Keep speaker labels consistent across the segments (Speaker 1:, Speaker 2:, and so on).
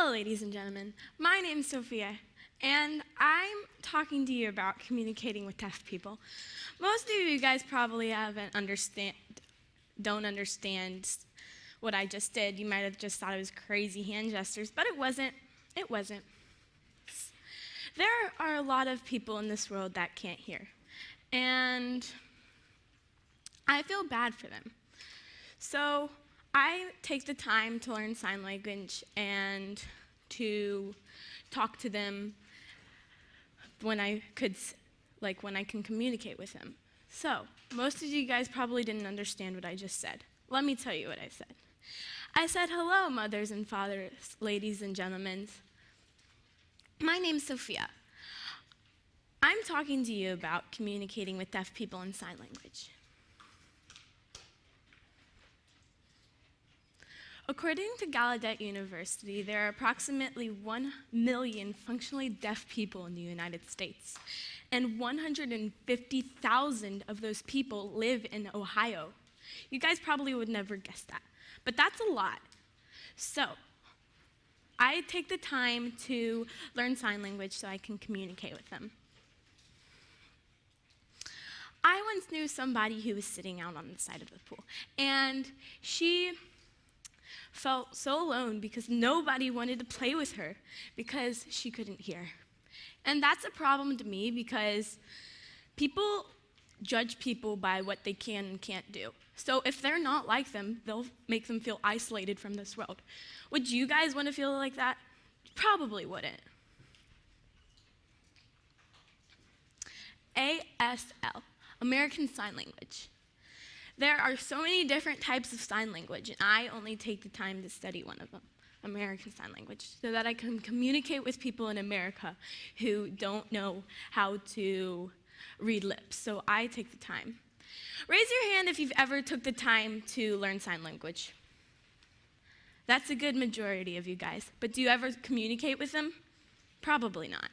Speaker 1: Hello, ladies and gentlemen. My name is Sophia, and I'm talking to you about communicating with deaf people. Most of you guys probably don't understand what I just did. You might have just thought it was crazy hand gestures, but it wasn't. It wasn't. There are a lot of people in this world that can't hear, and I feel bad for them. So I take the time to learn sign language and to talk to them when I can communicate with them. So, most of you guys probably didn't understand what I just said. Let me tell you what I said. I said, hello, mothers and fathers, ladies and gentlemen. My name's Sophia. I'm talking to you about communicating with deaf people in sign language. According to Gallaudet University, there are approximately 1 million functionally deaf people in the United States, and 150,000 of those people live in Ohio. You guys probably would never guess that, but that's a lot. So, I take the time to learn sign language so I can communicate with them. I once knew somebody who was sitting out on the side of the pool, and she felt so alone because nobody wanted to play with her because she couldn't hear. And that's a problem to me because people judge people by what they can and can't do. So if they're not like them, they'll make them feel isolated from this world. Would you guys want to feel like that? Probably wouldn't. ASL, American Sign Language. There are so many different types of sign language, and I only take the time to study one of them, American Sign Language, so that I can communicate with people in America who don't know how to read lips. So I take the time. Raise your hand if you've ever took the time to learn sign language. That's a good majority of you guys. But do you ever communicate with them? Probably not.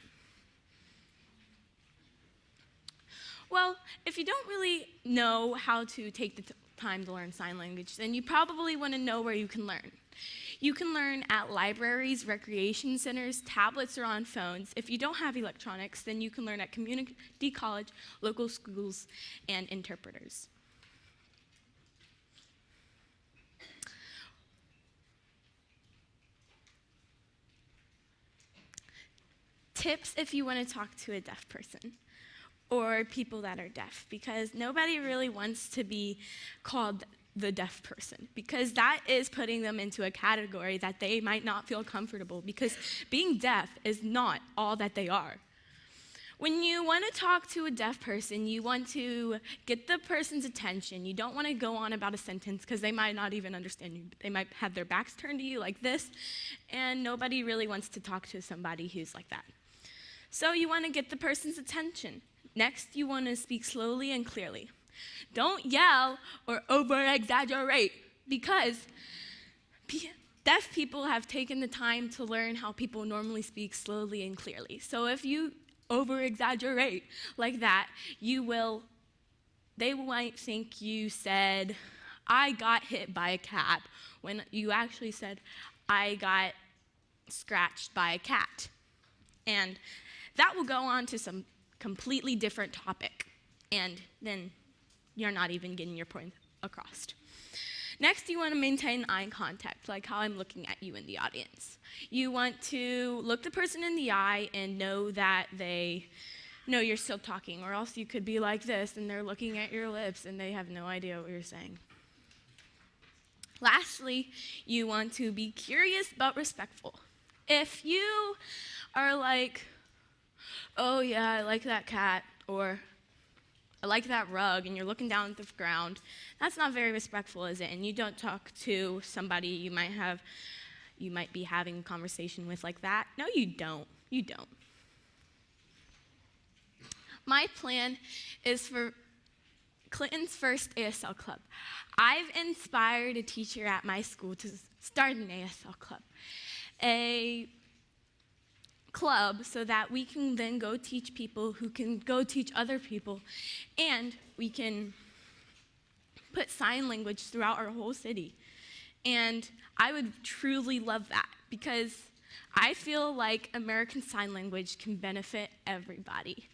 Speaker 1: Well, if you don't really know how to take the time to learn sign language, then you probably want to know where you can learn. You can learn at libraries, recreation centers, tablets, or on phones. If you don't have electronics, then you can learn at community college, local schools, and interpreters. Tips if you want to talk to a deaf person or people that are deaf, because nobody really wants to be called the deaf person, because that is putting them into a category that they might not feel comfortable, because being deaf is not all that they are. When you want to talk to a deaf person, you want to get the person's attention. You don't want to go on about a sentence because they might not even understand you. They might have their backs turned to you like this, and nobody really wants to talk to somebody who's like that. So you want to get the person's attention. Next, you want to speak slowly and clearly. Don't yell or over-exaggerate, because deaf people have taken the time to learn how people normally speak slowly and clearly. So if you over-exaggerate like that, they might think you said, I got hit by a cab, when you actually said, I got scratched by a cat. And that will go on to some completely different topic, and then you're not even getting your point across. Next, you want to maintain eye contact, like how I'm looking at you in the audience. You want to look the person in the eye and know that they know you're still talking, or else you could be like this, and they're looking at your lips, and they have no idea what you're saying. Lastly, you want to be curious but respectful. If you are like, oh yeah, I like that cat, or I like that rug, and you're looking down at the ground, that's not very respectful, is it? And you don't talk to somebody you might be having a conversation with like that. No, you don't. You don't. My plan is for Clinton's first ASL club. I've inspired a teacher at my school to start an ASL club. A club so that we can then go teach people who can go teach other people, and we can put sign language throughout our whole city. And I would truly love that, because I feel like American Sign Language can benefit everybody.